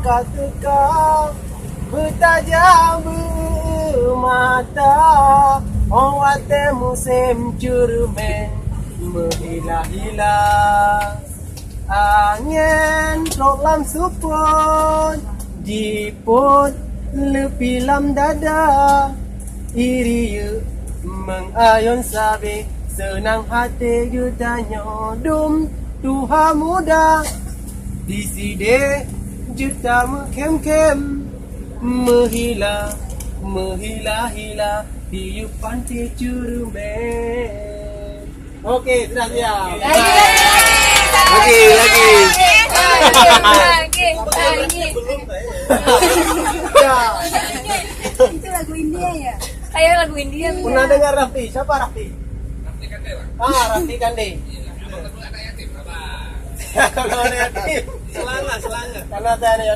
teka bertajam bermata orang musim cermin menghilang-hilang angin program supun jiput lepi lam dada iri mengayun sabi senang hati jutanya dum Tuhan muda di sini juta kem menghilang hiup pantai Curumen. Okey, sudah siap. Lagi. Itu lagu India ya? Kayak lagu India. Pernah dengar Raffi? Siapa Raffi? Raffi Kande. Kalau ada yatim. Selanga. Karena saya ada